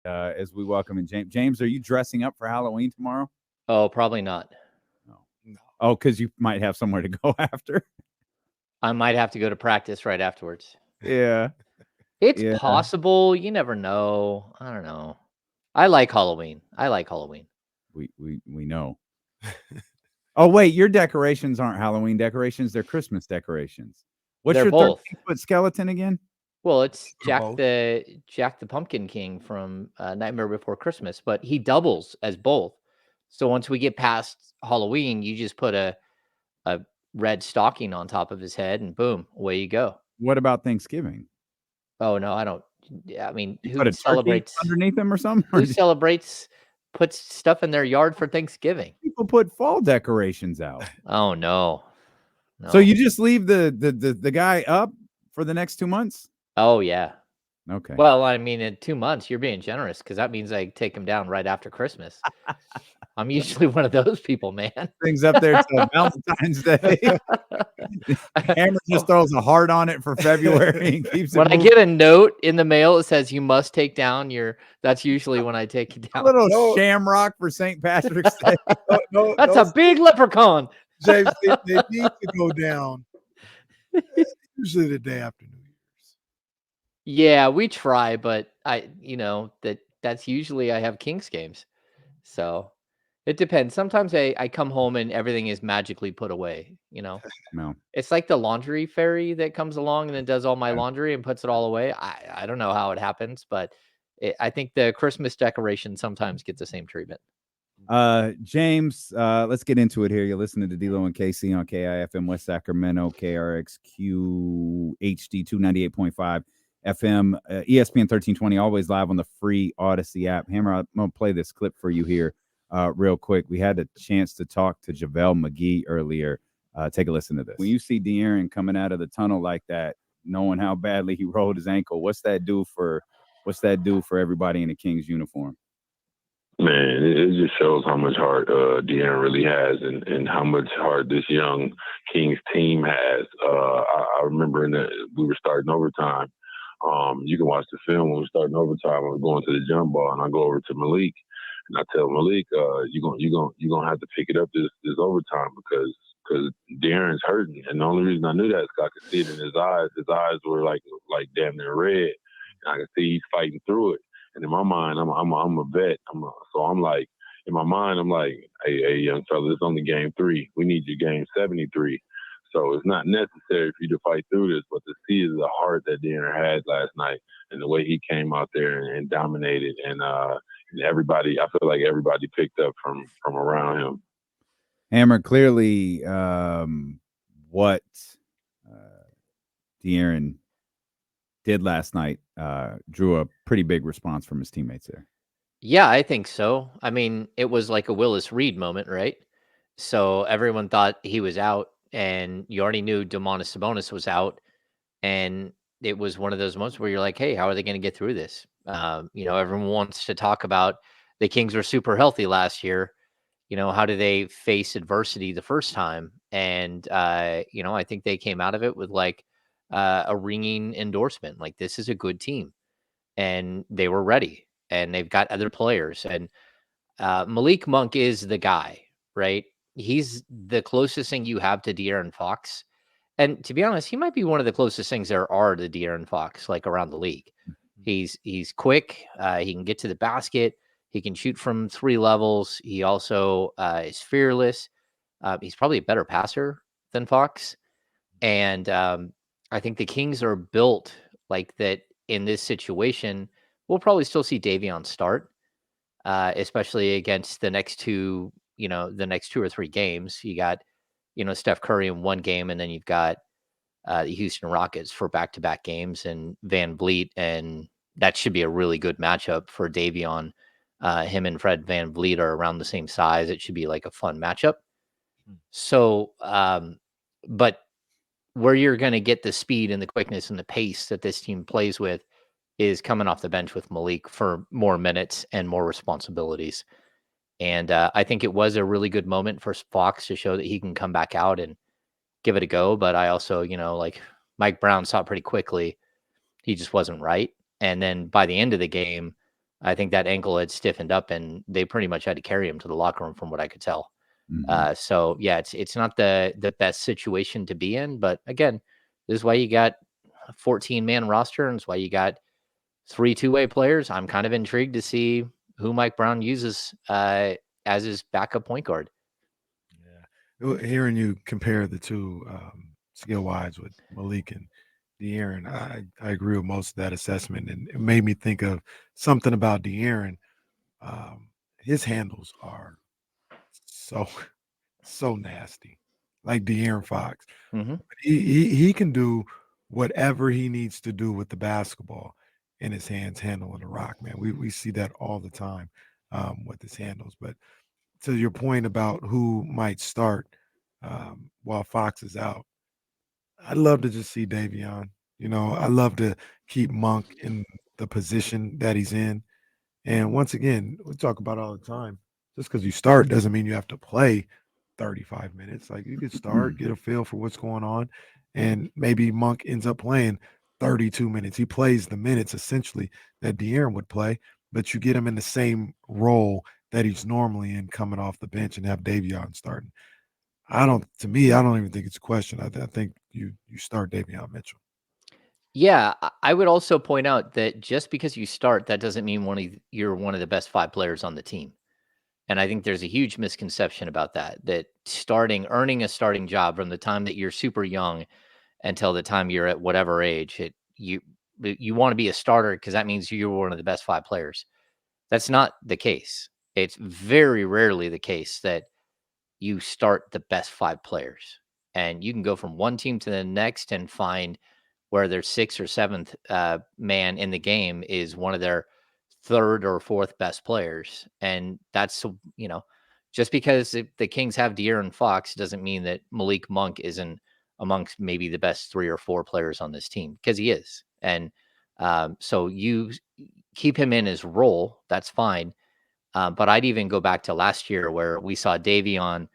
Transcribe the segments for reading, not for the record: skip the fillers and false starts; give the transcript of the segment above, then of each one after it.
as we welcome in James. James, are you dressing up for Halloween tomorrow? Oh, probably not. No. Oh, because you might have somewhere to go after. I might have to go to practice right afterwards. Yeah. It's possible. You never know. I don't know. I like Halloween. We know. Oh, wait, your decorations aren't Halloween decorations. They're Christmas decorations. What's They're your both. 13-foot skeleton again? Well, it's Jack the Pumpkin King from Nightmare Before Christmas, but he doubles as both. So once we get past Halloween, you just put a red stocking on top of his head, and boom, away you go. What about Thanksgiving? Oh no, I don't. I mean, You who put a turkey celebrates underneath him or something? Who celebrates puts stuff in their yard for Thanksgiving? People put fall decorations out. Oh no. So you just leave the guy up for the next 2 months? Oh yeah. Okay. Well, I mean, in 2 months, you're being generous because that means I take him down right after Christmas. I'm usually one of those people, man. Things up there till Valentine's Day. Hammer just throws a heart on it for February and keeps it When I moving. get a note in the mail that says you must take down that's usually when I take you down. A little shamrock for St. Patrick's Day. That's a big leprechaun. James, they need to go down usually the day after New Year's. Yeah, we try, but that's usually I have Kings games. So it depends. Sometimes I come home and everything is magically put away, No. It's like the laundry fairy that comes along and then does all my laundry and puts it all away. I don't know how it happens, but I think the Christmas decoration sometimes get the same treatment. James, let's get into it here. You're listening to D-Lo and KC on KIFM West Sacramento, KRXQ HD 298.5 FM, ESPN 1320, always live on the free Odyssey app. Hammer, I'm going to play this clip for you here real quick. We had a chance to talk to JaVale McGee earlier. Take a listen to this. When you see De'Aaron coming out of the tunnel like that, knowing how badly he rolled his ankle, what's that do for everybody in the Kings uniform? Man, it just shows how much heart De'Aaron really has and how much heart this young Kings team has. I remember we were starting overtime. You can watch the film when we're starting overtime. I was going to the jump ball, and I go over to Malik, and I tell Malik, you're gonna have to pick it up this overtime because De'Aaron's hurting. And the only reason I knew that is because I could see it in his eyes. His eyes were like damn near red, and I could see he's fighting through it. And in my mind, I'm a vet. So I'm like, in my mind, I'm like, hey, young fella, it's only game 3. We need your game 73. So it's not necessary for you to fight through this, but to see the heart that De'Aaron had last night and the way he came out there and dominated, and everybody, I feel like everybody picked up from around him. Hammer, clearly, what De'Aaron did last night drew a pretty big response from his teammates there. Yeah, I think so. I mean, it was like a Willis Reed moment, right? So everyone thought he was out, and you already knew Domantas Sabonis was out, and it was one of those moments where you're like, hey, how are they going to get through this? Everyone wants to talk about the Kings were super healthy last year. How do they face adversity the first time? And, I think they came out of it with like a ringing endorsement. Like, this is a good team, and they were ready, and they've got other players. And Malik Monk is the guy, right? He's the closest thing you have to De'Aaron Fox. And to be honest, he might be one of the closest things there are to De'Aaron Fox, like around the league. He's quick. He can get to the basket. He can shoot from 3 levels. He also is fearless. He's probably a better passer than Fox. And I think the Kings are built like that in this situation. We'll probably still see Davion start, especially against the next 2 or 3 games. You got, Steph Curry in one game, and then you've got the Houston Rockets for back-to-back games and Van Vliet, and that should be a really good matchup for Davion. Him and Fred Van Vliet are around the same size. It should be like a fun matchup. So, but where you're going to get the speed and the quickness and the pace that this team plays with is coming off the bench with Malik for more minutes and more responsibilities. And I think it was a really good moment for Fox to show that he can come back out and give it a go. But I also, like Mike Brown saw pretty quickly, he just wasn't right. And then by the end of the game, I think that ankle had stiffened up, and they pretty much had to carry him to the locker room, from what I could tell. So yeah, it's not the best situation to be in, but again, this is why you got a 14-man roster, and it's why you got 3 two-way players. I'm kind of intrigued to see who Mike Brown uses as his backup point guard. Hearing you compare the two skill wise with Malik and De'Aaron, I agree with most of that assessment, and it made me think of something about De'Aaron. His handles are so so nasty, like De'Aaron Fox. Mm-hmm. He can do whatever he needs to do with the basketball in his hands, handling the rock. Man, we see that all the time with his handles. But to your point about who might start while Fox is out, I'd love to just see Davion. I love to keep Monk in the position that he's in. And once again, we talk about all the time. Just because you start doesn't mean you have to play 35 minutes. Like you could start, get a feel for what's going on, and maybe Monk ends up playing 32 minutes. He plays the minutes essentially that De'Aaron would play, but you get him in the same role that he's normally in coming off the bench and have Davion starting. I don't even think it's a question. I think you start Davion Mitchell. Yeah, I would also point out that just because you start, that doesn't mean you're one of the best 5 players on the team. And I think there's a huge misconception about that earning a starting job from the time that you're super young until the time you're at whatever age, you want to be a starter because that means you're one of the best 5 players. That's not the case. It's very rarely the case that you start the best 5 players. And you can go from one team to the next and find where their 6th or 7th man in the game is one of their 3rd or 4th best players. And that's, just because the Kings have De'Aaron Fox doesn't mean that Malik Monk isn't amongst maybe the best 3 or 4 players on this team, because he is. And so you keep him in his role, that's fine. But I'd even go back to last year where we saw Davion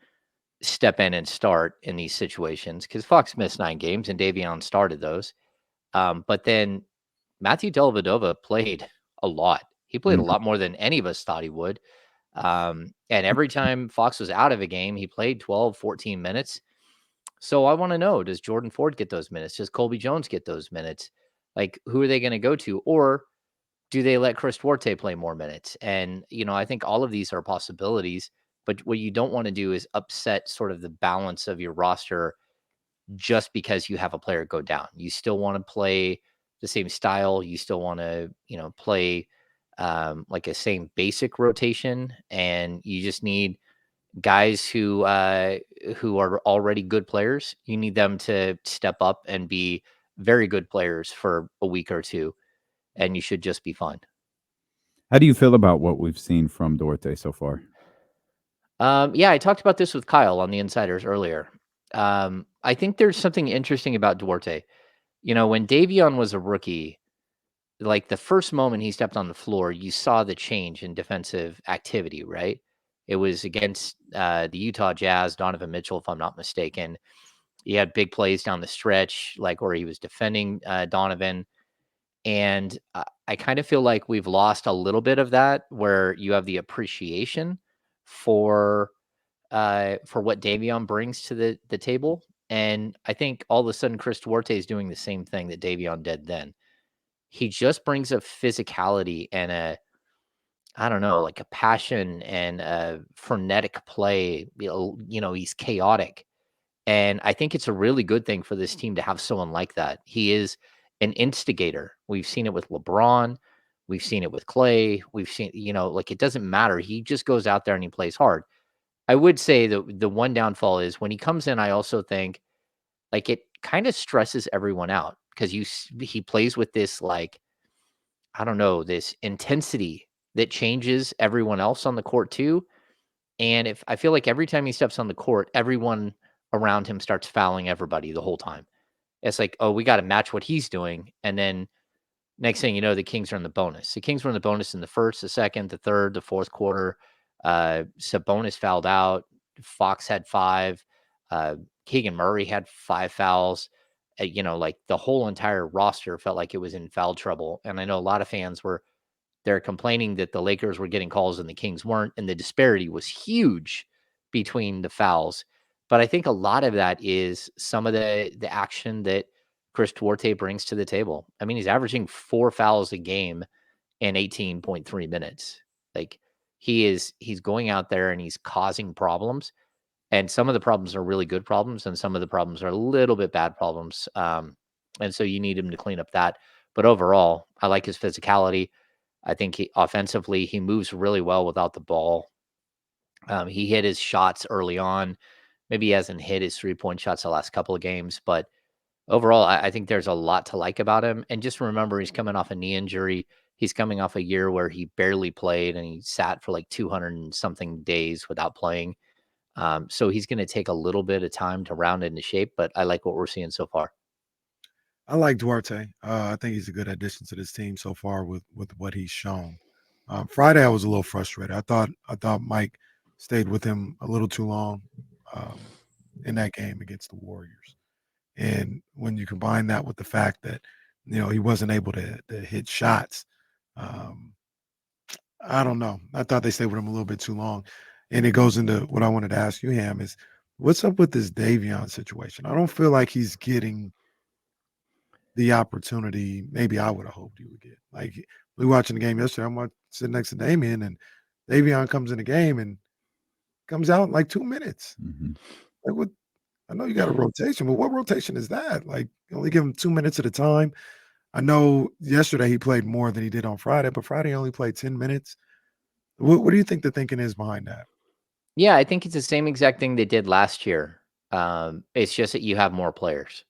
step in and start in these situations, because Fox missed 9 games and Davion started those. But then Matthew Dellavedova played a lot. He played a lot more than any of us thought he would. And every time Fox was out of a game, he played 12, 14 minutes. So I want to know, does Jordan Ford get those minutes? Does Colby Jones get those minutes? Like, who are they going to go to? Or do they let Chris Duarte play more minutes? And, I think all of these are possibilities. But what you don't want to do is upset sort of the balance of your roster just because you have a player go down. You still want to play the same style. You still want to, play like a same basic rotation, and you just need guys who are already good players. You need them to step up and be very good players for a week or two, and you should just be fine. How do you feel about what we've seen from Duarte so far? Yeah, I talked about this with Kyle on the Insiders earlier. I think there's something interesting about Duarte. When Davion was a rookie, like the first moment he stepped on the floor, you saw the change in defensive activity, right? It was against the Utah Jazz, Donovan Mitchell, if I'm not mistaken. He had big plays down the stretch, like where he was defending Donovan. And I kind of feel like we've lost a little bit of that, where you have the appreciation for what Davion brings to the table. And I think all of a sudden Chris Duarte is doing the same thing that Davion did then. He just brings a physicality and I don't know, like a passion and a frenetic play. He's chaotic. And I think it's a really good thing for this team to have someone like that. He is an instigator. We've seen it with LeBron. We've seen it with Clay. We've seen, like it doesn't matter. He just goes out there and he plays hard. I would say that the one downfall is when he comes in, I also think like it kind of stresses everyone out because he plays with this like I don't know, this intensity that changes everyone else on the court too. And if I feel like every time he steps on the court, everyone around him starts fouling everybody the whole time. It's like, oh, we got to match what he's doing. And then next thing you know, the Kings are in the bonus. The Kings were in the bonus in the first, the second, the third, the fourth quarter. Sabonis fouled out. Fox had 5. Keegan Murray had 5 fouls. Like the whole entire roster felt like it was in foul trouble. And I know a lot of fans were They're complaining that the Lakers were getting calls and the Kings weren't, and the disparity was huge between the fouls. But I think a lot of that is some of the action that Chris Duarte brings to the table. I mean, he's averaging 4 fouls a game in 18.3 minutes. Like he's going out there and he's causing problems. And some of the problems are really good problems, and some of the problems are a little bit bad problems. And so you need him to clean up that. But overall, I like his physicality. I think offensively, he moves really well without the ball. He hit his shots early on. Maybe he hasn't hit his 3-point shots the last couple of games, but overall, I think there's a lot to like about him. And just remember, he's coming off a knee injury. He's coming off a year where he barely played and he sat for like 200 and something days without playing. So he's going to take a little bit of time to round into shape, but I like what we're seeing so far. I like Duarte. I think he's a good addition to this team so far with what he's shown. Friday, I was a little frustrated. I thought Mike stayed with him a little too long in that game against the Warriors. And when you combine that with the fact that he wasn't able to hit shots, I don't know. I thought they stayed with him a little bit too long. And it goes into what I wanted to ask you, Ham, is what's up with this Davion situation? I don't feel like he's getting the opportunity maybe I would have hoped he would get. Like we watching the game yesterday, I'm sitting next to Damian, and Davion comes in the game and comes out in like 2 minutes. Like what? I know you got a rotation, but what rotation is that? Like you only give him 2 minutes at a time. I know yesterday he played more than he did on Friday, but Friday he only played 10 minutes. What do you think the thinking is behind that? Yeah, I think it's the same exact thing they did last year. It's just that you have more players.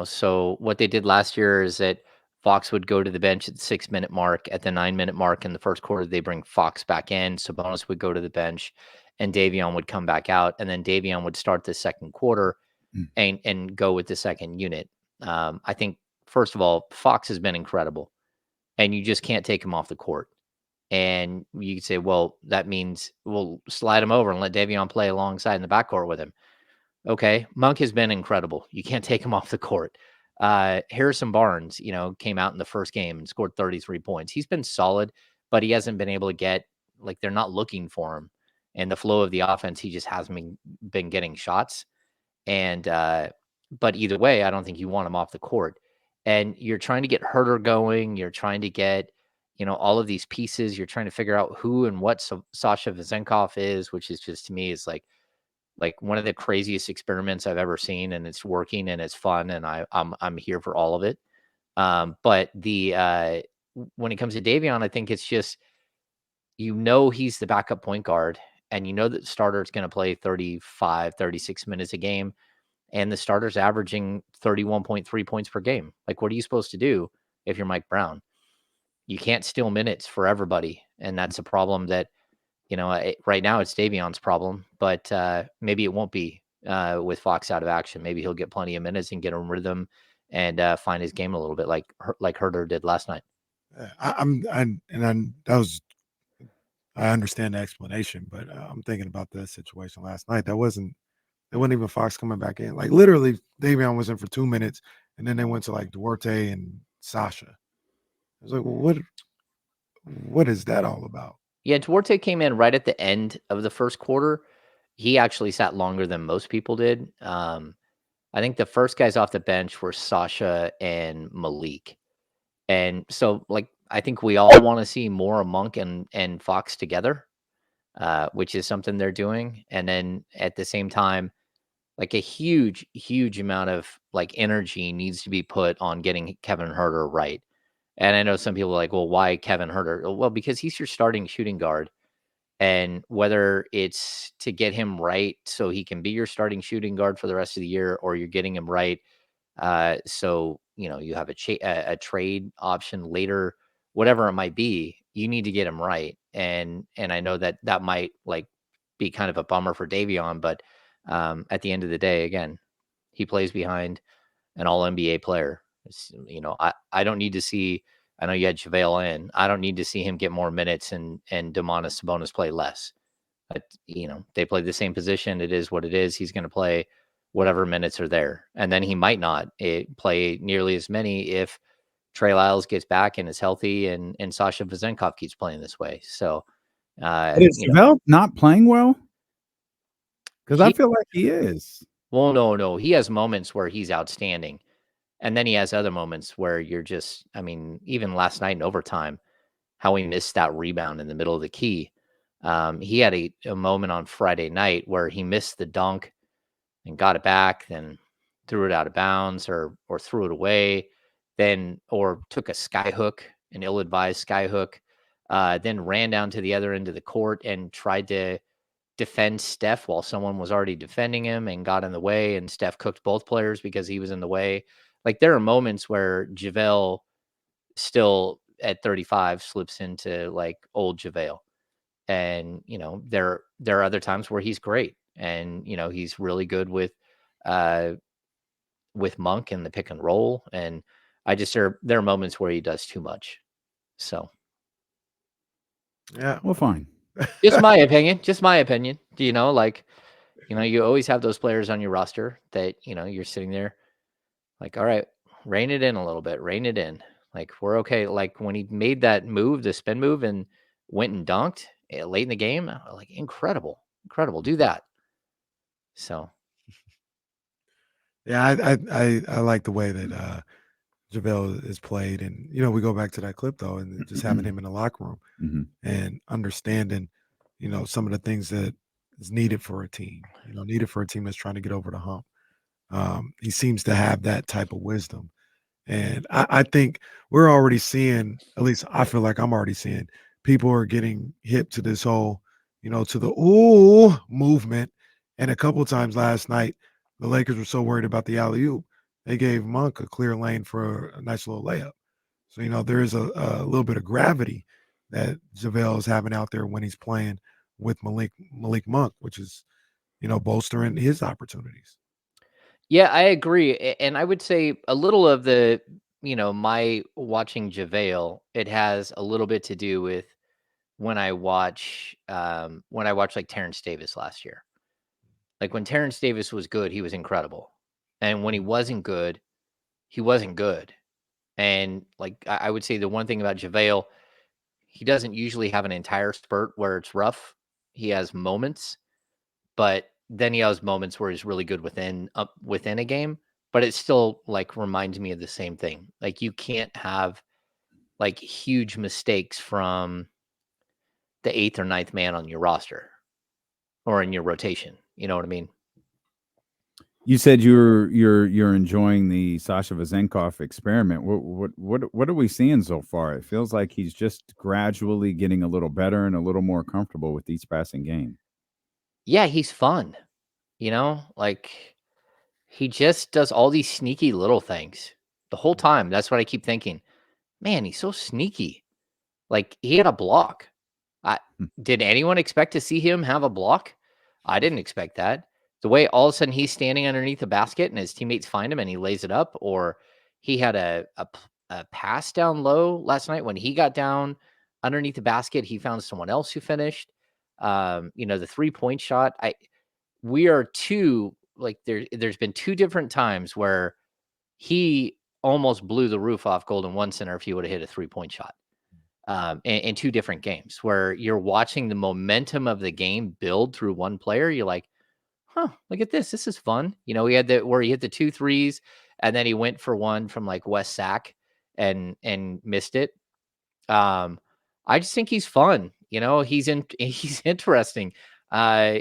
So what they did last year is that Fox would go to the bench at the 6-minute mark. At the 9-minute mark in the first quarter, they bring Fox back in. Sabonis would go to the bench, and Davion would come back out, and then Davion would start the second quarter and go with the second unit. I think first of all, Fox has been incredible, and you just can't take him off the court. And you could say, well, that means we'll slide him over and let Davion play alongside in the backcourt with him. Okay, Monk has been incredible. You can't take him off the court. Harrison Barnes, came out in the first game and scored 33 points. He's been solid, but he hasn't been able to get, like, they're not looking for him. And the flow of the offense, he just hasn't been getting shots. And, but either way, I don't think you want him off the court. And you're trying to get Herter going. You're trying to get, all of these pieces. You're trying to figure out who and what Sasha Vezenkov is, which is just, to me, is like one of the craziest experiments I've ever seen, and it's working and it's fun, and I'm here for all of it. But when it comes to Davion, I think it's just he's the backup point guard, and that the starter is going to play 35, 36 minutes a game, and the starter's averaging 31.3 points per game. Like, what are you supposed to do if you're Mike Brown? You can't steal minutes for everybody, and that's a problem that right now it's Davion's problem, but maybe it won't be with Fox out of action. Maybe he'll get plenty of minutes and get a rhythm and find his game a little bit like Herter did last night. I understand the explanation, but I'm thinking about the situation last night. It wasn't even Fox coming back in. Like literally, Davion was in for 2 minutes, and then they went to like Duarte and Sasha. I was like, well, what is that all about? Yeah, Duarte came in right at the end of the first quarter. He actually sat longer than most people did. I think the first guys off the bench were Sasha and Malik. And so, like, I think we all want to see more of Monk and Fox together, which is something they're doing. And then at the same time, like a huge, huge amount of like energy needs to be put on getting Kevin Herter right. And I know some people are like, well, why Kevin Herter? Well, because he's your starting shooting guard. And whether it's to get him right so he can be your starting shooting guard for the rest of the year, or you're getting him right so you have a trade option later, whatever it might be, you need to get him right. And I know that might like be kind of a bummer for Davion, but at the end of the day, again, he plays behind an all NBA player. I don't need to see. I know you had JaVale in. I don't need to see him get more minutes and Domantas Sabonis play less. But, they play the same position. It is what it is. He's going to play whatever minutes are there. And then he might not play nearly as many if Trey Lyles gets back and is healthy, and Sasha Vezenkov keeps playing this way. So, But is JaVale not playing well? Because I feel like he is. Well, no. He has moments where he's outstanding. And then he has other moments where you're just, I mean, even last night in overtime, how he missed that rebound in the middle of the key. He had a moment on Friday night where he missed the dunk and got it back, then threw it out of bounds or threw it away, then or took a sky hook, an ill-advised sky hook, then ran down to the other end of the court and tried to defend Steph while someone was already defending him and got in the way, and Steph cooked both players because he was in the way. Like, there are moments where JaVale still at 35 slips into like old JaVale. And, there are other times where he's great, and, he's really good with Monk in the pick and roll. And there are moments where he does too much. So, yeah, well, fine. Just my opinion. You always have those players on your roster that, you're sitting there like, all right, rein it in a little bit, rein it in. Like, we're okay. Like, when he made that move, the spin move, and went and dunked late in the game, like, incredible. Do that. So, yeah, I like the way that JaVale is played, and we go back to that clip though, and just having him in the locker room and understanding, some of the things that is needed for a team, that's trying to get over the hump. He seems to have that type of wisdom. And I think we're already seeing, at least I feel like I'm already seeing, people are getting hip to this whole, to the ooh movement. And a couple of times last night, the Lakers were so worried about the alley-oop, they gave Monk a clear lane for a nice little layup. So, there is a little bit of gravity that JaVale is having out there when he's playing with Malik Monk, which is, bolstering his opportunities. yeah, I agree. And I would say a little of the, my watching JaVale, it has a little bit to do with when I watch like Terrence Davis last year. Like, when Terrence Davis was good, he was incredible. And when he wasn't good, he wasn't good. And like, I would say the one thing about JaVale, he doesn't usually have an entire spurt where it's rough. He has moments, but then he has moments where he's really good within a game. But it still like reminds me of the same thing. Like, you can't have like huge mistakes from the 8th or ninth man on your roster or in your rotation. You know what I mean? You said you're enjoying the Sasha Vezenkov experiment. What are we seeing so far? It feels like he's just gradually getting a little better and a little more comfortable with each passing game. Yeah, he's fun. Like, he just does all these sneaky little things the whole time. That's what I keep thinking. Man, he's so sneaky. Like, he had a block. Did anyone expect to see him have a block? I didn't expect that. The way all of a sudden he's standing underneath the basket and his teammates find him and he lays it up, or he had a pass down low last night when he got down underneath the basket. He found someone else who finished. The 3-point shot. We are there's been two different times where he almost blew the roof off Golden One Center if he would have hit a 3-point shot. In two different games where you're watching the momentum of the game build through one player. You're like, huh, look at this. This is fun. He had where he hit the 2 threes and then he went for one from like West Sac and missed it. I just think he's fun. He's interesting.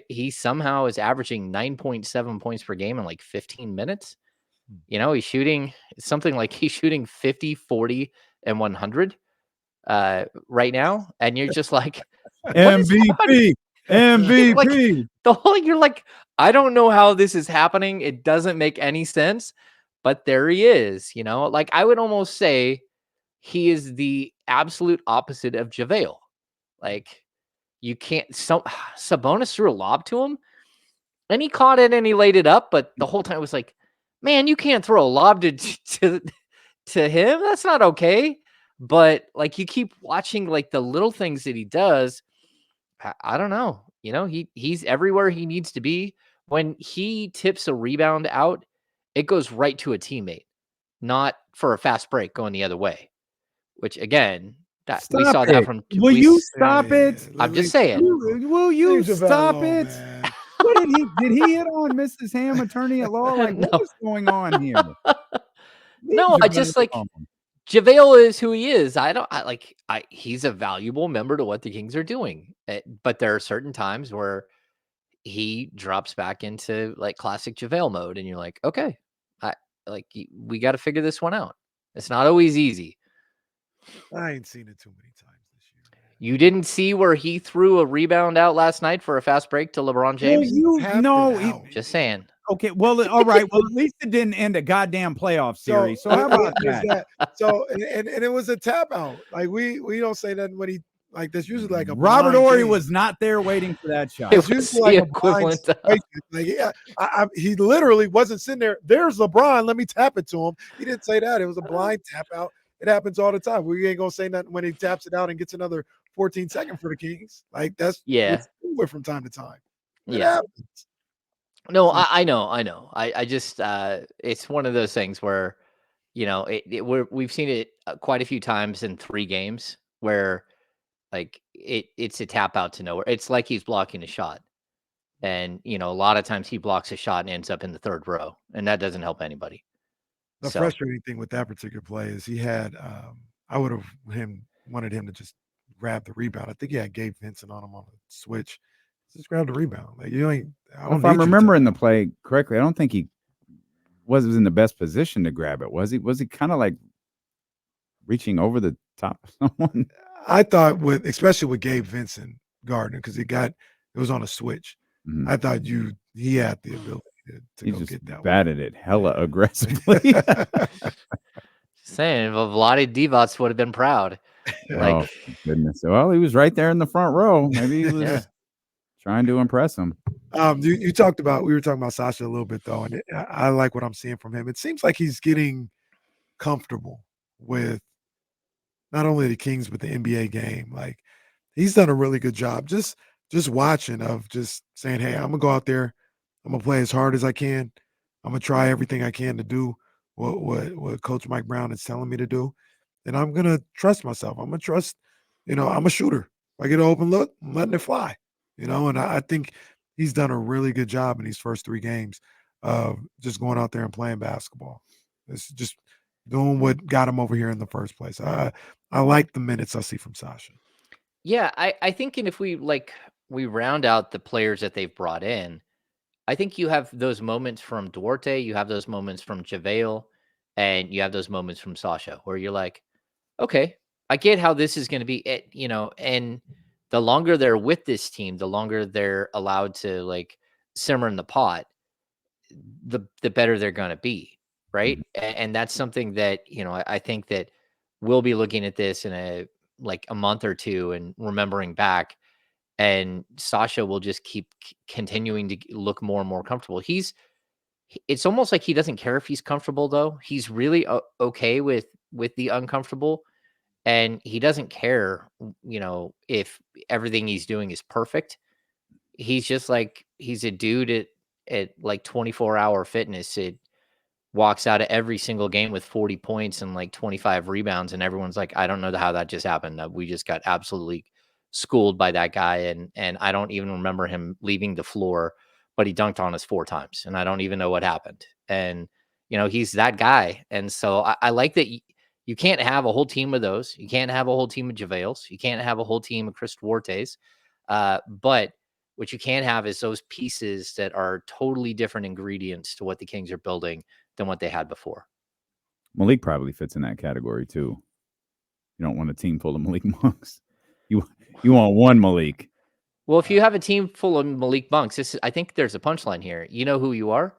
He somehow is averaging 9.7 points per game in like 15 minutes. He's shooting 50, 40, and 100 right now, and you're just like, MVP. Like, you're like, I don't know how this is happening. It doesn't make any sense, but there he is. Like, I would almost say he is the absolute opposite of JaVale. Like, you can't. Sabonis threw a lob to him, and he caught it and he laid it up, but the whole time it was like, man, you can't throw a lob to him. That's not okay. But like, you keep watching like the little things that he does. I don't know. He's everywhere he needs to be. When he tips a rebound out, it goes right to a teammate. not for a fast break going the other way, which again, that we Stop saw that it. from Will we you s- stop it? I'm just saying. Will you Leave JaVale stop alone, it? man. What did he hit on Mrs. Ham, attorney at law? Like, what No. was going on here? Leave No, I JaVale just like alone. JaVale is who he is. He's a valuable member to what the Kings are doing. But there are certain times where he drops back into like classic JaVale mode, and you're like, okay, we got to figure this one out. It's not always easy. I ain't seen it too many times this year, man. You didn't see where he threw a rebound out last night for a fast break to LeBron Well, James? Just saying. Okay, well, all right. Well, at least it didn't end a goddamn playoff series. So how about that? So and it was a tap out. Like we don't say that when he like that's usually like a Robert blind Horry game. was not there waiting for that shot. It It's was usually the like a blind equivalent situation. Like he literally wasn't sitting there. There's LeBron. Let me tap it to him. He didn't say that. It was a blind tap out. It happens all the time. We ain't gonna say nothing when he taps it out and gets another 14 seconds for the Kings. Like that's it's with from time to time. It happens. No, I know. I just it's one of those things where we've seen it quite a few times in 3 games where like it's a tap out to nowhere. It's like he's blocking a shot. And a lot of times he blocks a shot and ends up in the 3rd row, and that doesn't help anybody. The frustrating thing with that particular play is he had I would have wanted him to just grab the rebound. I think he had Gabe Vincent on him on the switch. Just grab the rebound. Like you ain't. If I'm remembering the play correctly, I don't think he was in the best position to grab it. Was he? Was he kind of like reaching over the top of someone? I thought especially with Gabe Vincent Gardner, because it was on a switch. Mhm. I thought he had the ability to go just get that batted it hella aggressively. Saying Vlade Divac would have been proud. Oh goodness! Well, he was right there in the front row. Maybe he was trying to impress him. we were talking about Sasha a little bit though, and I like what I'm seeing from him. It seems like he's getting comfortable with not only the Kings but the NBA game. Like he's done a really good job just watching of just saying, hey, I'm gonna go out there, I'm gonna play as hard as I can, I'm gonna try everything I can to do what Coach Mike Brown is telling me to do, and I'm gonna trust myself. I'm gonna trust, I'm a shooter. If I get an open look, I'm letting it fly. And I think he's done a really good job in these first 3 games of just going out there and playing basketball. It's just doing what got him over here in the first place. I like the minutes I see from Sasha. Yeah, I think, and if we round out the players that they've brought in, I think you have those moments from Duarte, you have those moments from JaVale, and you have those moments from Sasha where you're like, okay, I get how this is going to be, and the longer they're with this team, the longer they're allowed to like simmer in the pot, the better they're going to be. Right. And that's something that, I think that we'll be looking at this in a month or 2 and remembering back, and Sasha will just keep continuing to look more and more comfortable. It's almost like he doesn't care if he's comfortable though. He's really okay with the uncomfortable, and he doesn't care, if everything he's doing is perfect. He's just like, he's a dude at like 24-hour fitness. It walks out of every single game with 40 points and like 25 rebounds, and everyone's like, I don't know how that just happened. We just got absolutely schooled by that guy, and I don't even remember him leaving the floor, but he dunked on us 4 times, and I don't even know what happened. And he's that guy, and so I like that. You can't have a whole team of those. You can't have a whole team of JaVales. You can't have a whole team of Chris Duartes. But what you can have is those pieces that are totally different ingredients to what the Kings are building than what they had before. Malik probably fits in that category too. You don't want a team full of Malik Monks. You want one Malik. Well, if you have a team full of Malik Monks, I think there's a punchline here. You know who you are?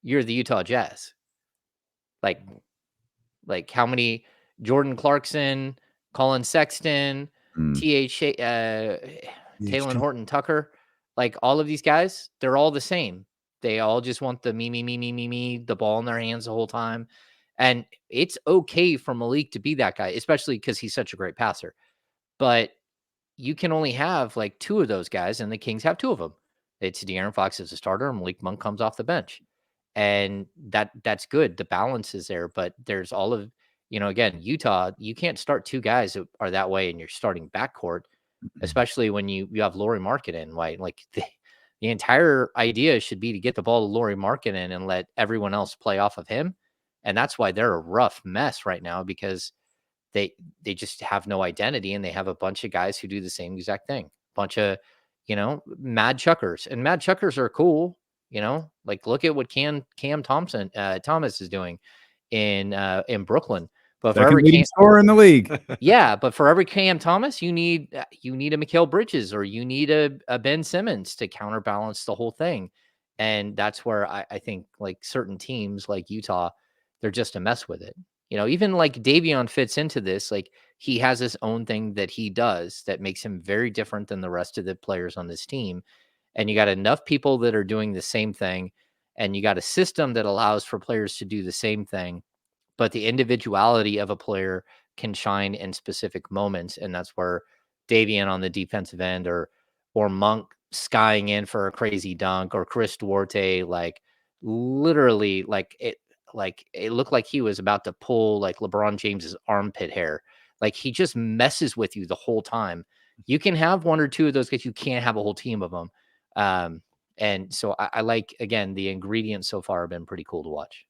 You're the Utah Jazz. Like how many Jordan Clarkson, Colin Sexton, Taylor Horton Tucker, like all of these guys, they're all the same. They all just want the me, the ball in their hands the whole time. And it's okay for Malik to be that guy, especially because he's such a great passer. But you can only have like 2 of those guys, and the Kings have 2 of them. It's De'Aaron Fox as a starter, and Malik Monk comes off the bench. and that's good. The balance is there, but there's all of, again, Utah, you can't start two guys that are that way in your starting backcourt, especially when you have Lauri Markkanen, right? Like the entire idea should be to get the ball to Lauri Markkanen and let everyone else play off of him. And that's why they're a rough mess right now, because they just have no identity, and they have a bunch of guys who do the same exact thing. Bunch of, mad chuckers, and mad chuckers are cool. Like look at what Cam Thomas is doing in Brooklyn. But for Second every leading scorer in the league. yeah, but for every Cam Thomas, you need a Mikal Bridges, or you need a Ben Simmons to counterbalance the whole thing. And that's where I think like certain teams like Utah, they're just a mess with it. Even like Davion fits into this. Like he has his own thing that he does that makes him very different than the rest of the players on this team. And you got enough people that are doing the same thing, and you got a system that allows for players to do the same thing, but the individuality of a player can shine in specific moments. And that's where Davian on the defensive end, or Monk skying in for a crazy dunk, or Chris Duarte, like literally like it looked like he was about to pull like LeBron James's armpit hair. Like he just messes with you the whole time. You can have one or two of those guys. You can't have a whole team of them. And so I like, again, the ingredients so far have been pretty cool to watch.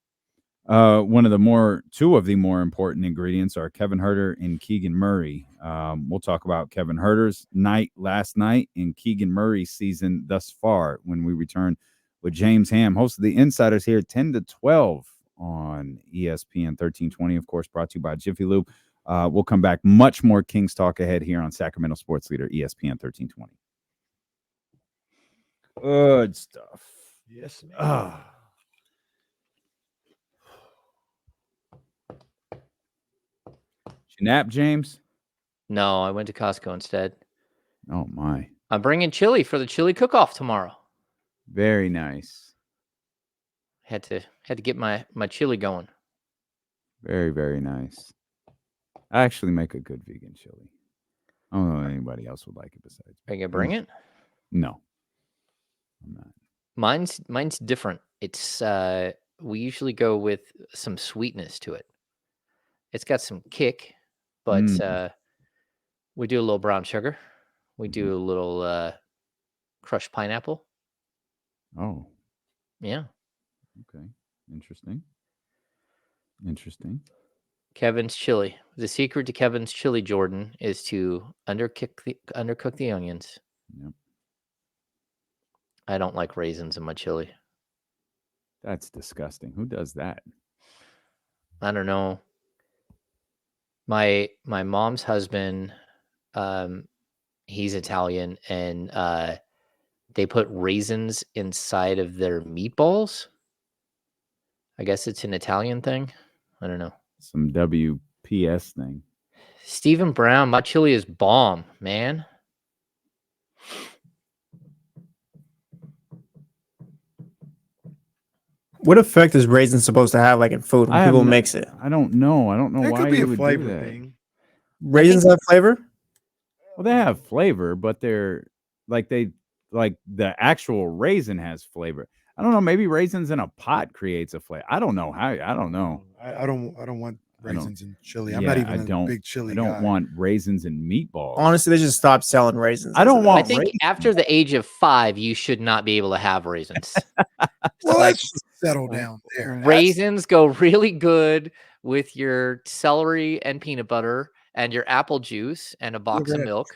Two of the more important ingredients are Kevin Huerter and Keegan Murray. We'll talk about Kevin Huerter's night last night and Keegan Murray's season thus far when we return with James Ham, host of the Insiders, here 10 to 12 on ESPN 1320, of course, brought to you by Jiffy Lube. We'll come back. Much more Kings talk ahead here on Sacramento Sports Leader, ESPN 1320. Good stuff. Yes, man. You nap, James? No, I went to Costco instead. Oh, my. I'm bringing chili for the chili cook-off tomorrow. Very nice. Had to get my chili going. Very, very nice. I actually make a good vegan chili. I don't know if anybody else would like it besides me. Are you gonna bring it? No, I'm not. Mine's different. It's we usually go with some sweetness to it. It's got some kick, but we do a little brown sugar. We do a little crushed pineapple. Oh, yeah. Okay, interesting. Kevin's chili. The secret to Kevin's chili, Jordan, is to undercook the onions. Yep. I don't like raisins in my chili. That's disgusting. Who does that? I don't know. My mom's husband, he's Italian, and they put raisins inside of their meatballs. I guess it's an Italian thing. I don't know. Some WPS thing. Stephen Brown, my chili is bomb, man. What effect is raisin supposed to have, like in food, when people mix it? I don't know. It why could be you a would flavor do that. thing. Raisins have flavor? Well, they have flavor, but they're like the actual raisin has flavor. I don't know. Maybe raisins in a pot creates a flavor. I don't know how. I don't know. I don't want raisins in chili. I'm not even a big chili guy. I don't want raisins in meatballs. Honestly, they just stopped selling raisins. I don't want. I think after the age of 5, you should not be able to have raisins. Well, let's just settle down there. Raisins go really good with your celery and peanut butter and your apple juice and a box of milk.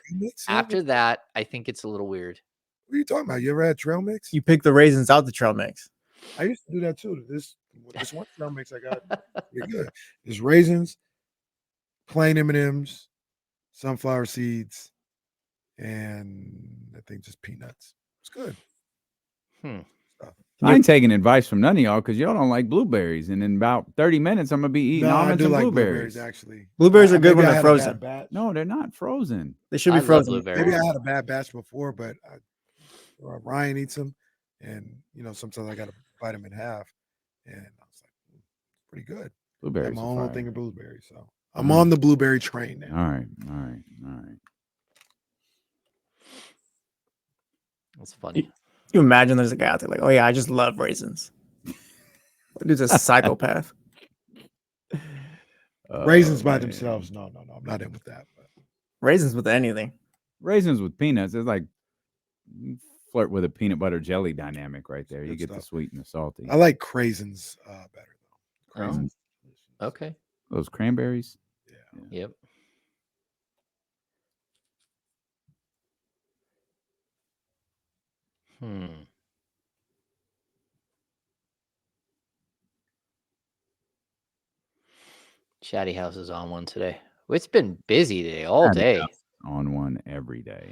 After that, I think it's a little weird. What are you talking about? You ever had trail mix? You pick the raisins out the trail mix. I used to do that too. This one trail mix I got, you're good. There's raisins, plain M&Ms, sunflower seeds, and I think just peanuts. It's good. I ain't taking advice from none of y'all because y'all don't like blueberries. And in about 30 minutes, I'm gonna be eating almonds and blueberries. Actually, blueberries are good when they're frozen. No, they're not frozen. They should be frozen. Maybe I had a bad batch before, but Ryan eats them, and sometimes I got to bite them in half, and I was like, pretty good. Blueberries. My own little thing of blueberries. So I'm on the blueberry train now. All right. That's funny. You imagine there's a guy out there like, oh yeah, I just love raisins. Dude's a psychopath. Raisins by man. themselves. No, I'm not in with that. But. Raisins with anything. Raisins with peanuts. It's like you flirt with a peanut butter jelly dynamic right there. You Good get the stuff. sweet and the salty. I like craisins better though. Oh, Craisins. okay. Those cranberries. Yeah. Yep. Chatty House is on one today. It's been busy today, all Chatty day. House on one every day.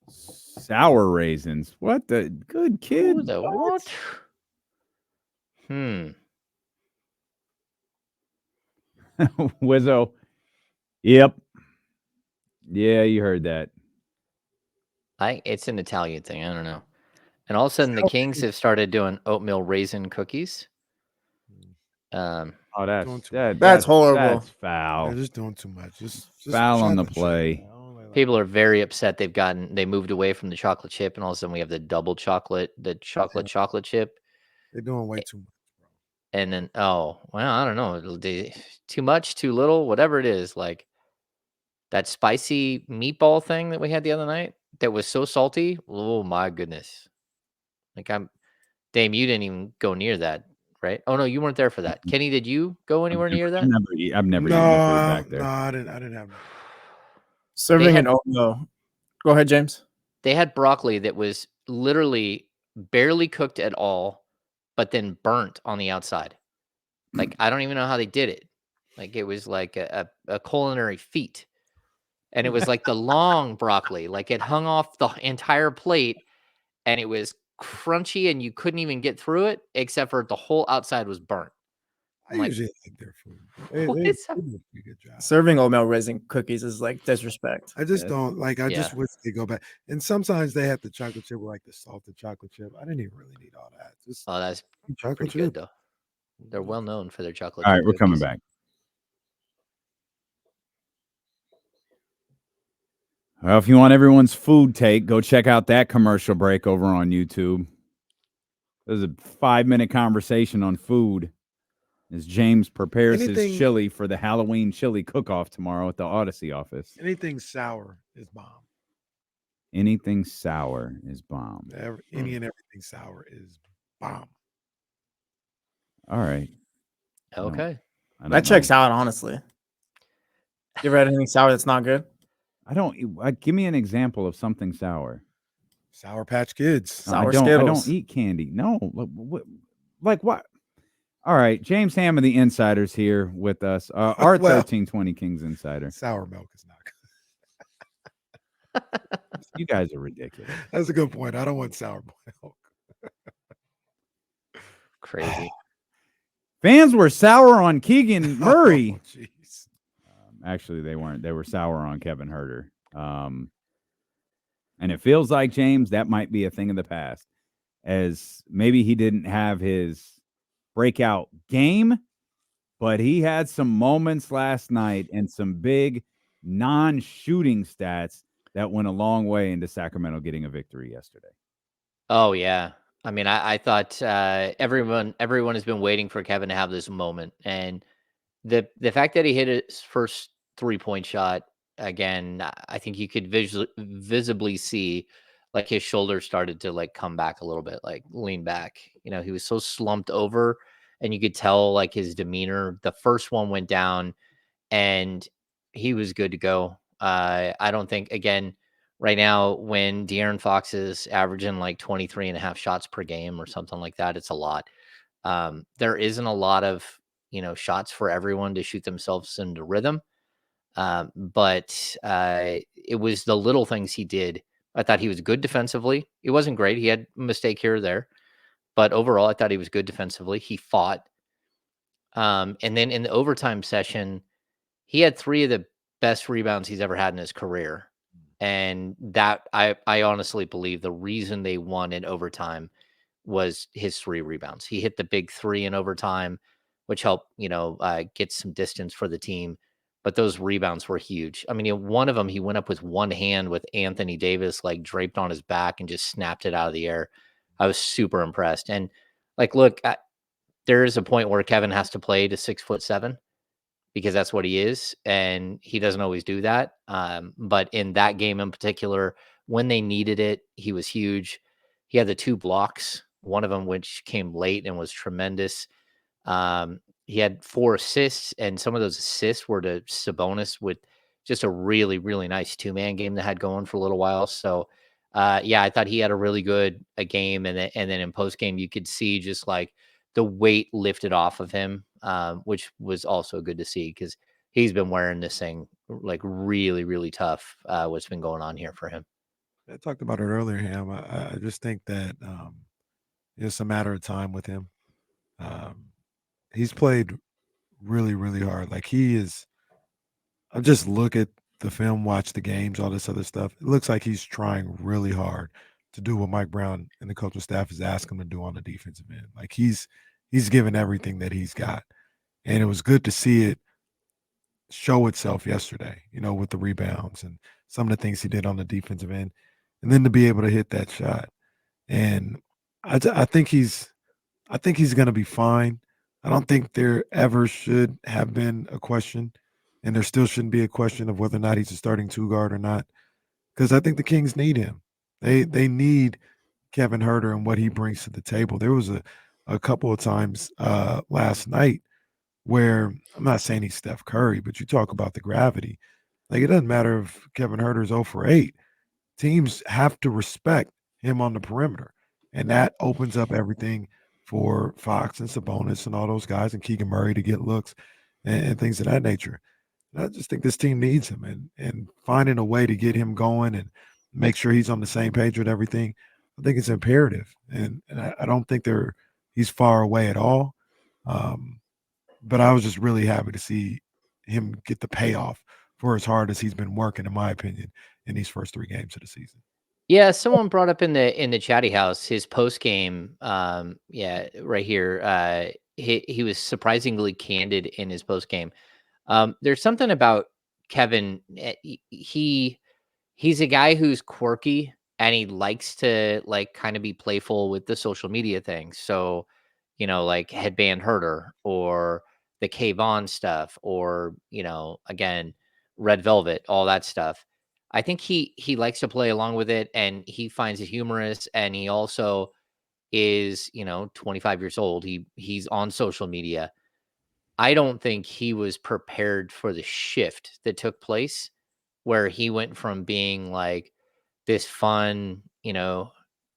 Sour raisins. What the good kid? Who the what? Wizzo. Yep. Yeah, you heard that. It's an Italian thing. I don't know. And all of a sudden, the Kings have started doing oatmeal raisin cookies. Oh, That's horrible. That's foul. They're just doing too much. Just foul on the shut play. People are very upset. They moved away from the chocolate chip, and all of a sudden we have the double chocolate, chocolate chip. They're doing way too much, bro. And then, I don't know. Too much, too little, whatever it is. Like that spicy meatball thing that we had the other night that was so salty. Oh my goodness. Like Dame, you didn't even go near that, right? Oh no, you weren't there for that. Kenny, did you go anywhere near that? I've never eaten the food back there. No, I didn't have. Serving an oatmeal. Go ahead, James. They had broccoli that was literally barely cooked at all, but then burnt on the outside. Like I don't even know how they did it. Like it was like a culinary feat. And it was like the long broccoli, like it hung off the entire plate and it was crunchy and you couldn't even get through it except for the whole outside was burnt. I usually like their food. They do a good job. Serving oatmeal raisin cookies is like disrespect. I just don't like. I just wish they go back. And sometimes they have the chocolate chip with like the salted chocolate chip. I didn't even really need all that. Just that's chocolate pretty chip. good though. They're well known for their chocolate. All right, chip we're coming cookies. back. Well, if you want everyone's food take, go check out that commercial break over on YouTube. There's a 5-minute conversation on food as James prepares his chili for the Halloween chili cook-off tomorrow at the Odyssey office. Anything sour is bomb. Anything sour is bomb. Any and everything sour is bomb. All right. Okay. That checks out, honestly. You ever had anything sour that's not good? Give me an example of something sour. Sour Patch Kids. Sour Skittles. I don't eat candy. No. Like what? All right. James Hammond, the Insider's here with us. Our 1320 Kings Insider. Sour milk is not good. You guys are ridiculous. That's a good point. I don't want sour milk. Crazy. Fans were sour on Keegan Murray. Oh, jeez. Actually, they weren't. They were sour on Kevin Huerter. And it feels like, James, that might be a thing of the past, as maybe he didn't have his breakout game, but he had some moments last night and some big non-shooting stats that went a long way into Sacramento getting a victory yesterday. Oh, yeah. I mean, I thought everyone has been waiting for Kevin to have this moment. And the fact that he hit his first 3-point shot, again, I think you could visibly see like his shoulder started to like come back a little bit, like lean back. You know, he was so slumped over and you could tell like his demeanor. The first one went down and he was good to go. I don't think, again, right now when De'Aaron Fox is averaging like 23 and a half shots per game or something like that, it's a lot. There isn't a lot of, shots for everyone to shoot themselves into rhythm. But it was the little things he did. I thought he was good defensively. It wasn't great. He had a mistake here or there, but overall, I thought he was good defensively. He fought. And then in the overtime session, he had 3 of the best rebounds he's ever had in his career. And that I honestly believe the reason they won in overtime was his 3 rebounds. He hit the big 3 in overtime, which helped, get some distance for the team. But those rebounds were huge. I mean, one of them, he went up with one hand with Anthony Davis, like draped on his back and just snapped it out of the air. I was super impressed. And like, look, there is a point where Kevin has to play to 6'7" because that's what he is, and he doesn't always do that. But in that game in particular, when they needed it, he was huge. He had the 2 blocks, one of them which came late and was tremendous. He had 4 assists, and some of those assists were to Sabonis with just a really, really nice 2-man game that had going for a little while. So, yeah, I thought he had a really good a game, and then in post game you could see just like the weight lifted off of him, which was also good to see because he's been wearing this thing like really, really tough. What's been going on here for him? I talked about it earlier, Ham. I just think that it's a matter of time with him. Um, he's played really, really hard. Like he is. I just look at the film, watch the games, all this other stuff. It looks like he's trying really hard to do what Mike Brown and the coaching staff is asking him to do on the defensive end. Like he's given everything that he's got, and it was good to see it show itself yesterday. With the rebounds and some of the things he did on the defensive end, and then to be able to hit that shot. And I think he's going to be fine. I don't think there ever should have been a question, and there still shouldn't be a question of whether or not he's a starting 2 guard or not, because I think the Kings need him. They need Kevin Huerter and what he brings to the table. There was a couple of times last night where I'm not saying he's Steph Curry, but you talk about the gravity. Like it doesn't matter if Kevin Huerter's 0 for 8. Teams have to respect him on the perimeter, and that opens up everything for Fox and Sabonis and all those guys and Keegan Murray to get looks and things of that nature. And I just think this team needs him, and finding a way to get him going and make sure he's on the same page with everything, I think it's imperative. And I don't think he's far away at all. But I was just really happy to see him get the payoff for as hard as he's been working, in my opinion, in these first 3 games of the season. Yeah, someone brought up in the chatty house his post game. Yeah, right here. He was surprisingly candid in his post game. There's something about Kevin. He's a guy who's quirky and he likes to like kind of be playful with the social media thing. So, like headband herder or the K-Von stuff, or again, Red Velvet, all that stuff. I think he likes to play along with it and he finds it humorous, and he also is 25 years old. He's on social media. I don't think he was prepared for the shift that took place where he went from being like this fun,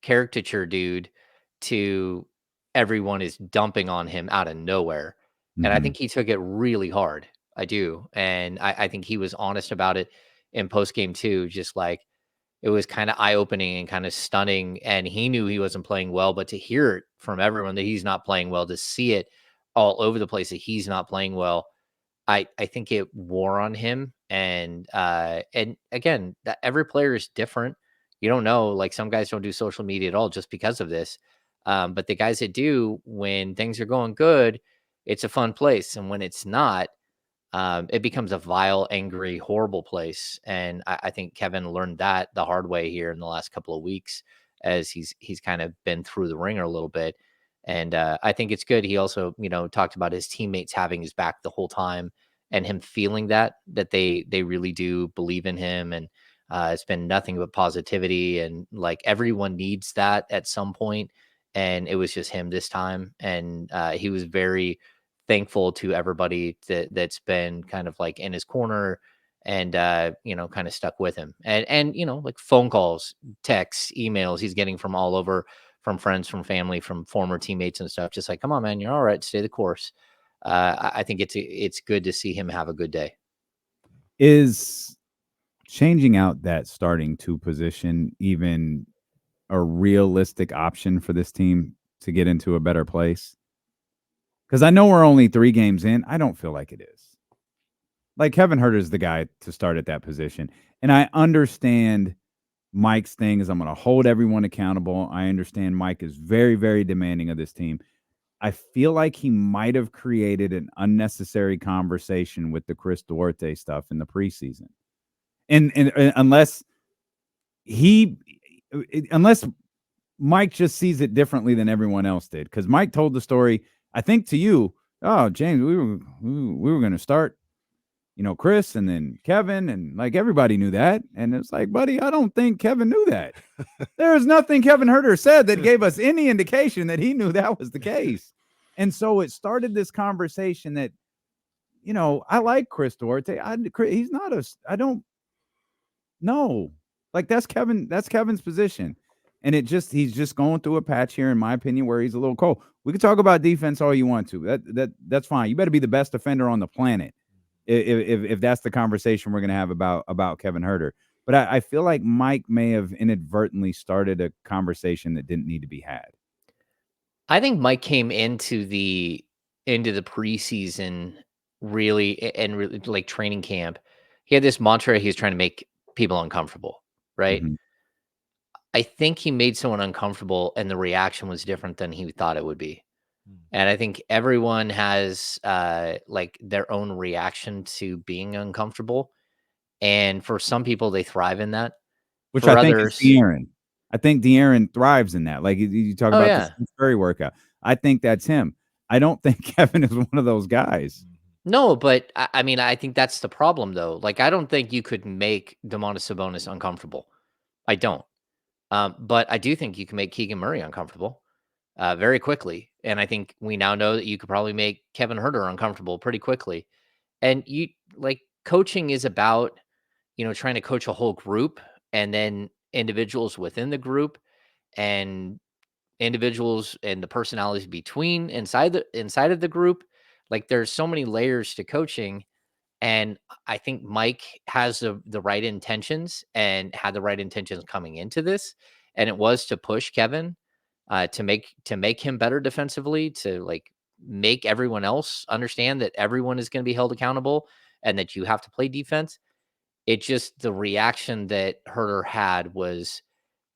caricature dude to everyone is dumping on him out of nowhere. And I Mhm. think he took it really hard. I do. And I think he was honest about it in post game too. Just like it was kind of eye opening and kind of stunning. And he knew he wasn't playing well, but to hear it from everyone that he's not playing well, to see it all over the place that he's not playing well, I think it wore on him, and again, that every player is different. You don't know, like some guys don't do social media at all just because of this. But the guys that do, when things are going good, it's a fun place, and when it's not, it becomes a vile, angry, horrible place. And I think Kevin learned that the hard way here in the last couple of weeks, as he's kind of been through the ringer a little bit. And I think it's good. He also, talked about his teammates having his back the whole time, and him feeling that they really do believe in him. And it's been nothing but positivity, and like everyone needs that at some point. And it was just him this time, and he was very thankful to everybody that's been kind of like in his corner, and kind of stuck with him, and like phone calls, texts, emails he's getting from all over, from friends, from family, from former teammates and stuff, just like, come on man, you're all right, stay the course. I think it's good to see him have a good day. Is changing out that starting 2 position even a realistic option for this team to get into a better place? Because I know we're only 3 games in. I don't feel like it is. Like Kevin Huerter is the guy to start at that position. And I understand Mike's thing is I'm going to hold everyone accountable. I understand Mike is very, very demanding of this team. I feel like he might have created an unnecessary conversation with the Chris Duarte stuff in the preseason. And unless Mike just sees it differently than everyone else did, because Mike told the story, I think, to you. Oh, James, we were going to start, Chris and then Kevin, and like everybody knew that. And it's like, buddy, I don't think Kevin knew that. There's nothing Kevin Herter said that gave us any indication that he knew that was the case. And so it started this conversation that, I like Chris Duarte. He's not I don't know. Like that's Kevin's position. And he's just going through a patch here, in my opinion, where he's a little cold. We can talk about defense all you want to. That's fine. You better be the best defender on the planet if that's the conversation we're going to have about Kevin Herter. But I feel like Mike may have inadvertently started a conversation that didn't need to be had. I think Mike came into the preseason really like training camp. He had this mantra he was trying to make people uncomfortable, right? Mm-hmm. I think he made someone uncomfortable and the reaction was different than he thought it would be. And I think everyone has like their own reaction to being uncomfortable. And for some people, they thrive in that. Which For I think others, is De'Aaron. I think De'Aaron thrives in that. Like you talk about the Steph Curry workout. I think that's him. I don't think Kevin is one of those guys. No, but I mean, I think that's the problem, though. Like, I don't think you could make Domantas Sabonis uncomfortable. I don't. But I do think you can make Keegan Murray uncomfortable very quickly. And I think we now know that you could probably make Kevin Herter uncomfortable pretty quickly. And coaching is about, trying to coach a whole group and then individuals within the group and individuals and the personalities inside of the group. Like there's so many layers to coaching. And I think Mike has the right intentions and had the right intentions coming into this. And it was to push Kevin to make him better defensively, to like make everyone else understand that everyone is going to be held accountable and that you have to play defense. It just, the reaction that Herter had was,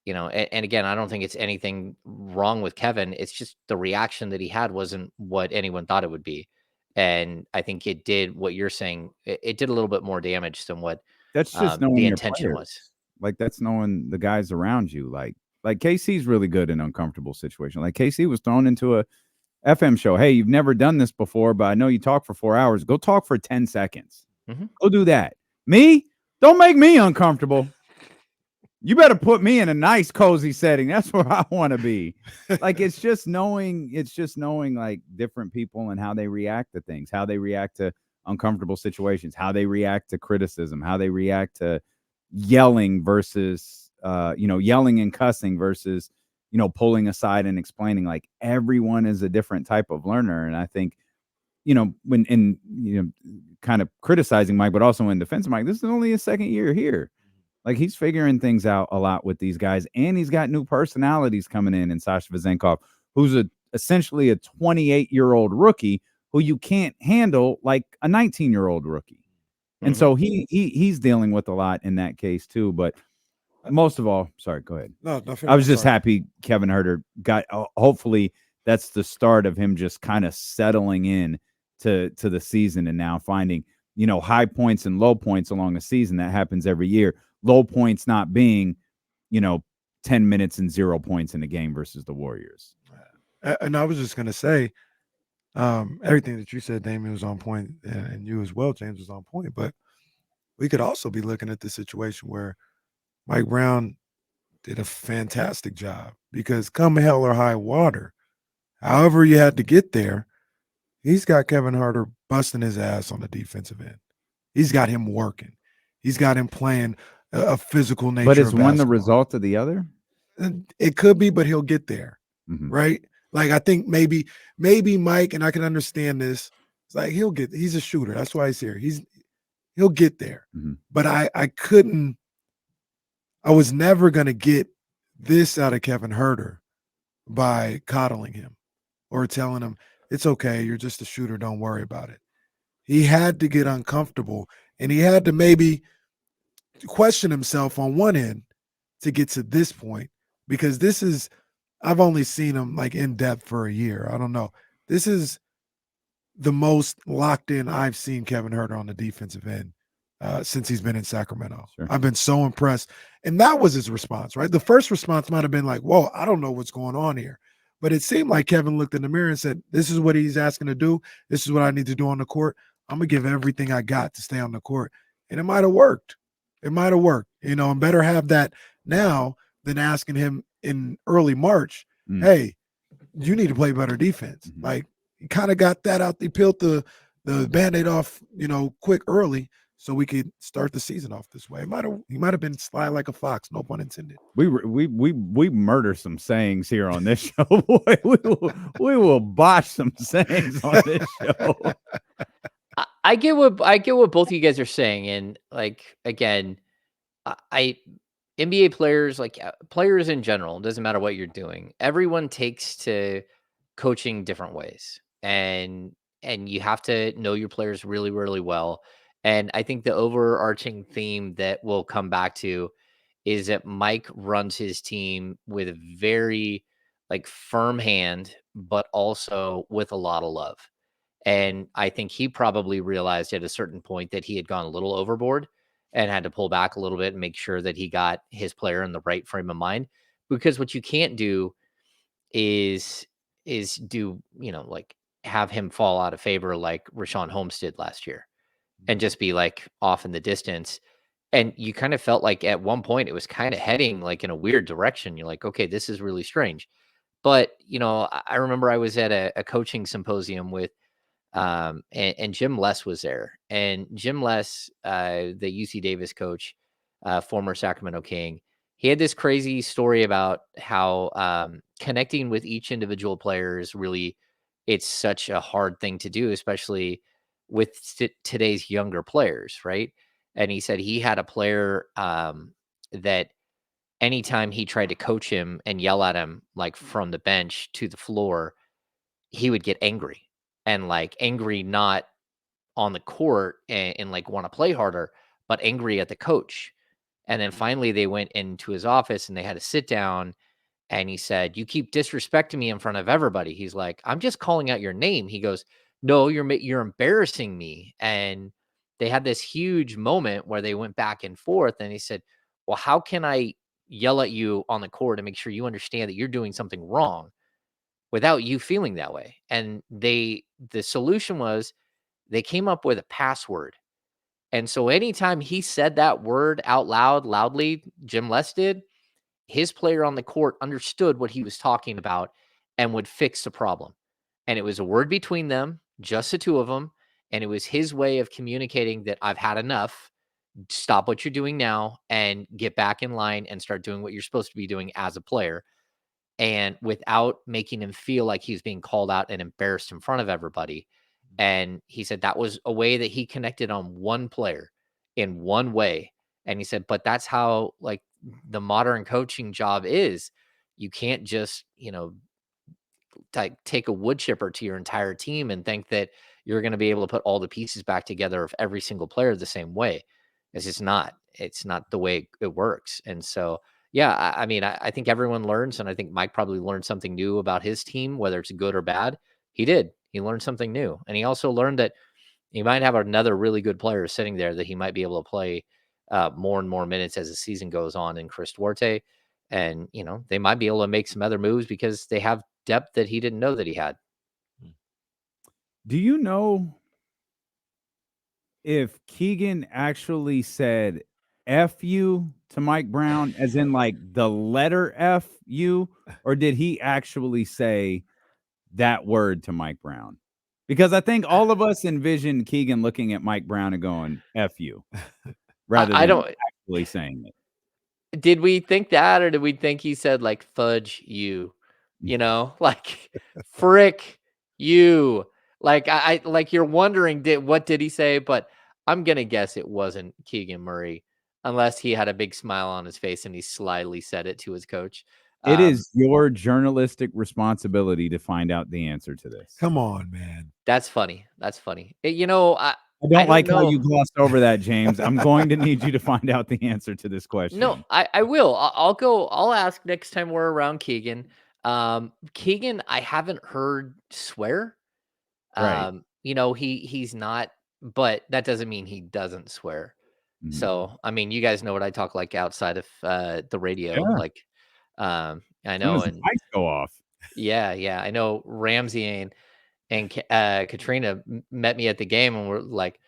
and again, I don't think it's anything wrong with Kevin. It's just the reaction that he had wasn't what anyone thought it would be. And I think it did what you're saying. It did a little bit more damage than what That's just knowing the your intention players. was. Like that's knowing the guys around you. Like KC's really good in uncomfortable situations. Like KC was thrown into a FM show. Hey, you've never done this before, but I know you talk for 4 hours. Go talk for 10 seconds. Mm-hmm. Go do that. Me? Don't make me uncomfortable. You better put me in a nice, cozy setting. That's where I want to be. Like, it's just knowing like different people and how they react to things, how they react to uncomfortable situations, how they react to criticism, how they react to yelling versus, yelling and cussing versus, pulling aside and explaining. Like, everyone is a different type of learner. And I think, kind of criticizing Mike, but also in defense of Mike, this is only his second year here. Like, he's figuring things out a lot with these guys, and he's got new personalities coming in Sasha Vezenkov, who's essentially a 28-year-old rookie who you can't handle like a 19-year-old rookie. And so he's dealing with a lot in that case too. But most of all, sorry, go ahead. No, I was just happy Kevin Herter got. Hopefully, that's the start of him just kind of settling in to the season and now finding high points and low points along the season. That happens every year. Low points not being, 10 minutes and 0 points in a game versus the Warriors. And I was just going to say, everything that you said, Damien, was on point, and you as well, James, was on point. But we could also be looking at the situation where Mike Brown did a fantastic job, because come hell or high water, however you had to get there, he's got Kevin Herter busting his ass on the defensive end. He's got him working. He's got him playing a physical nature. But is of one the basketball. result of the other? It could be, but he'll get there, right? Like, I think maybe Mike, and I can understand this. It's like he's a shooter. That's why he's here. He'll get there. But I was never going to get this out of Kevin Herter by coddling him or telling him, it's okay, you're just a shooter, don't worry about it. He had to get uncomfortable, and he had to maybe question himself on one end to get to this point, because I've only seen him like in depth for a year. I don't know. This is the most locked in I've seen Kevin Herter on the defensive end since he's been in Sacramento. Sure. I've been so impressed. And that was his response, right? The first response might have been like, whoa, I don't know what's going on here. But it seemed like Kevin looked in the mirror and said, this is what he's asking to do. This is what I need to do on the court. I'm going to give everything I got to stay on the court. And it might have worked. It might have worked, and better have that now than asking him in early March, hey, you need to play better defense. Mm-hmm. Like, he kind of got that out. He peeled the Band-Aid off, quick early so we could start the season off this way. He might have been sly like a fox, no pun intended. We murder some sayings here on this show. Boy, we will botch some sayings on this show. I get what both of you guys are saying, and like again, I NBA players, like players in general, doesn't matter what you're doing. Everyone takes to coaching different ways, and you have to know your players really, really well. And I think the overarching theme that we'll come back to is that Mike runs his team with a very like firm hand, but also with a lot of love. And I think he probably realized at a certain point that he had gone a little overboard and had to pull back a little bit and make sure that he got his player in the right frame of mind. Because what you can't do is do, like have him fall out of favor like Rashawn Holmes did last year and just be like off in the distance. And you kind of felt like at one point it was kind of heading like in a weird direction. You're like, okay, this is really strange. But, I remember I was at a coaching symposium with and Jim Les was there. And Jim Les, the UC Davis coach, former Sacramento King, he had this crazy story about how connecting with each individual player is really, it's such a hard thing to do, especially with today's younger players, right? And he said he had a player that anytime he tried to coach him and yell at him, like from the bench to the floor, he would get angry and like angry, not on the court and like want to play harder, but angry at the coach. And then finally they went into his office and they had to sit down and he said, "You keep disrespecting me in front of everybody." He's like, "I'm just calling out your name." He goes, "No, you're embarrassing me." And they had this huge moment where they went back and forth and he said, "Well, how can I yell at you on the court and make sure you understand that you're doing something wrong without you feeling that way?" And the solution was they came up with a password. And so anytime he said that word out loud, loudly, Jim Les did, his player on the court understood what he was talking about and would fix the problem. And it was a word between them, just the two of them. And it was his way of communicating that I've had enough. Stop what you're doing now and get back in line and start doing what you're supposed to be doing as a player. And without making him feel like he was being called out and embarrassed in front of everybody. And he said that was a way that he connected on one player in one way. And he said, but that's how like the modern coaching job is. You can't just, take a wood chipper to your entire team and think that you're going to be able to put all the pieces back together of every single player the same way. It's just not. It's not the way it works. And so, yeah, I mean, I think everyone learns, and I think Mike probably learned something new about his team, whether it's good or bad. He did. He learned something new, and he also learned that he might have another really good player sitting there that he might be able to play more and more minutes as the season goes on in Chris Duarte. And, they might be able to make some other moves because they have depth that he didn't know that he had. Do you know if Keegan actually said F you to Mike Brown, as in like the letter F you, or did he actually say that word to Mike Brown? Because I think all of us envision Keegan looking at Mike Brown and going F you rather I than don't. actually saying it. Did we think that, or did we think he said like fudge you, like frick you? Like I like you're wondering what did he say? But I'm gonna guess it wasn't Keegan Murray, unless he had a big smile on his face and he slyly said it to his coach. It is your journalistic responsibility to find out the answer to this. Come on, man. That's funny. That's funny. I don't like how you glossed over that, James. I'm going to need you to find out the answer to this question. No, I will. I'll go. I'll ask next time we're around Keegan. Keegan, I haven't heard swear. Right. He's not, but that doesn't mean he doesn't swear. Mhm. So, I mean, you guys know what I talk like outside of the radio. Yeah. Like, I As soon know, as the and lights go off. yeah, I know Ramsey and Katrina met me at the game and were like,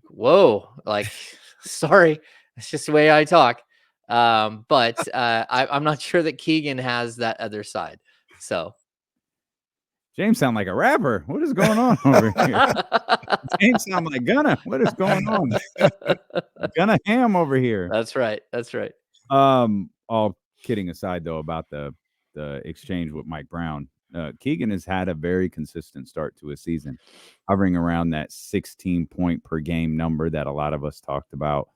whoa, like, sorry, it's just the way I talk. But I'm not sure that Keegan has that other side. So James sound like a rapper. What is going on over here? James sound like Gunna. What is going on? Gunna Ham over here. That's right. That's right. All kidding aside, though, about the exchange with Mike Brown, Keegan has had a very consistent start to a season, hovering around that 16-point per game number that a lot of us talked about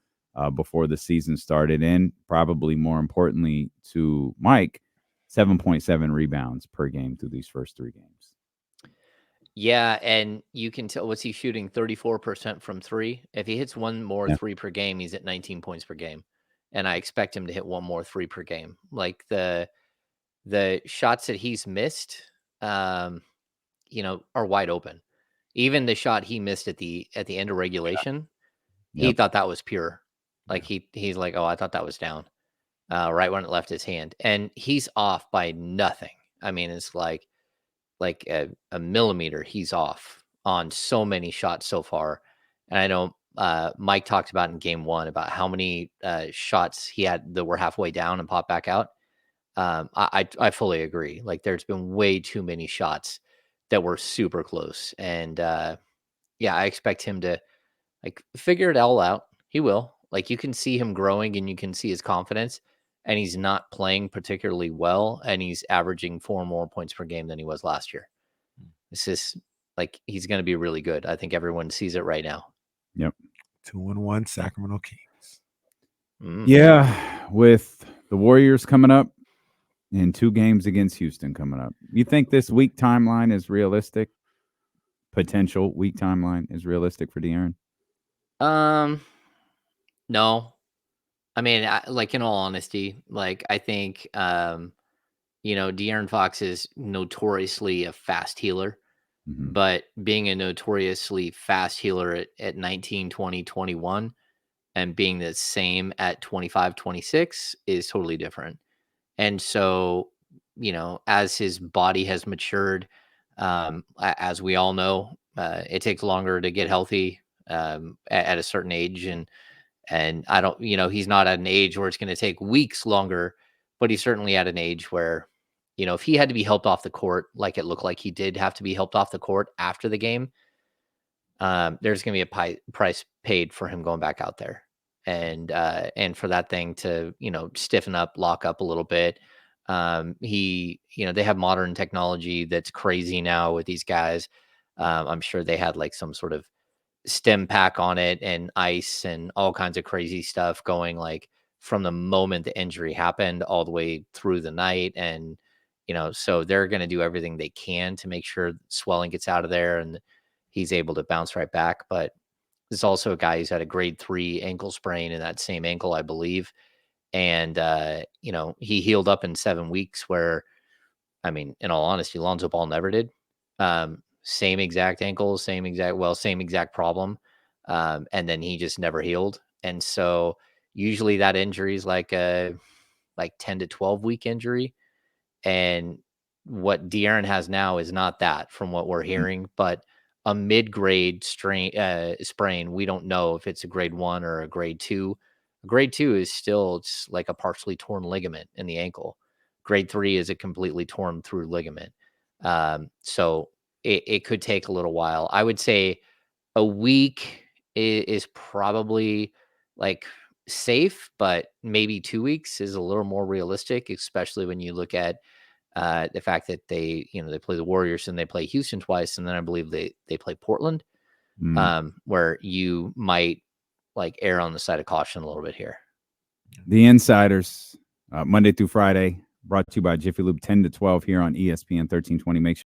before the season started. And probably more importantly to Mike, 7.7 rebounds per game through these first 3 games. Yeah, and you can tell, what's he shooting? 34% from 3. If he hits one more Yeah. 3 per game, he's at 19 points per game. And I expect him to hit one more 3 per game. Like the shots that he's missed, are wide open. Even the shot he missed at the end of regulation, he Yep. thought that was pure. Like he's like, "Oh, I thought that was down." Right when it left his hand. And he's off by nothing. I mean, it's like a millimeter he's off on so many shots so far. And I know Mike talked about in game 1 about how many shots he had that were halfway down and popped back out. I fully agree. Like, there's been way too many shots that were super close. And yeah, I expect him to figure it all out. He will. Like, you can see him growing and you can see his confidence, and he's not playing particularly well, and he's averaging 4 more points per game than he was last year. This is he's going to be really good. I think everyone sees it right now. Yep. 2-1 Sacramento Kings. Yeah, with the Warriors coming up and 2 games against Houston coming up. You think this week timeline is realistic? Potential week timeline is realistic for De'Aaron? No. I mean, in all honesty, I think De'Aaron Fox is notoriously a fast healer, but being a notoriously fast healer at 19, 20, 21 and being the same at 25, 26 is totally different. And so, as his body has matured, as we all know, it takes longer to get healthy at a certain age. And I don't, he's not at an age where it's going to take weeks longer, but he's certainly at an age where, if he had to be helped off the court, like it looked like he did have to be helped off the court after the game, there's going to be a price paid for him going back out there. And for that thing to, stiffen up, lock up a little bit. They have modern technology that's crazy now with these guys. I'm sure they had some sort of stem pack on it and ice and all kinds of crazy stuff going from the moment the injury happened all the way through the night. And, so they're going to do everything they can to make sure swelling gets out of there and he's able to bounce right back. But there's also a guy who's had a grade 3 ankle sprain in that same ankle, I believe. And, he healed up in 7 weeks where, I mean, in all honesty, Lonzo Ball never did. Same exact ankle, same exact problem. And then he just never healed. And so usually that injury is like a 10 to 12 week injury. And what De'Aaron has now is not that, from what we're hearing, but a mid-grade sprain. We don't know if it's a grade 1 or a grade 2. A grade 2 is still just like a partially torn ligament in the ankle. Grade 3 is a completely torn through ligament. So it could take a little while. I would say a week is probably safe, but maybe 2 weeks is a little more realistic, especially when you look at the fact that they play the Warriors and they play Houston twice, and then I believe they play Portland, where you might err on the side of caution a little bit here. The Insiders, Monday through Friday, brought to you by Jiffy Lube, 10 to 12 here on ESPN 1320. Make sure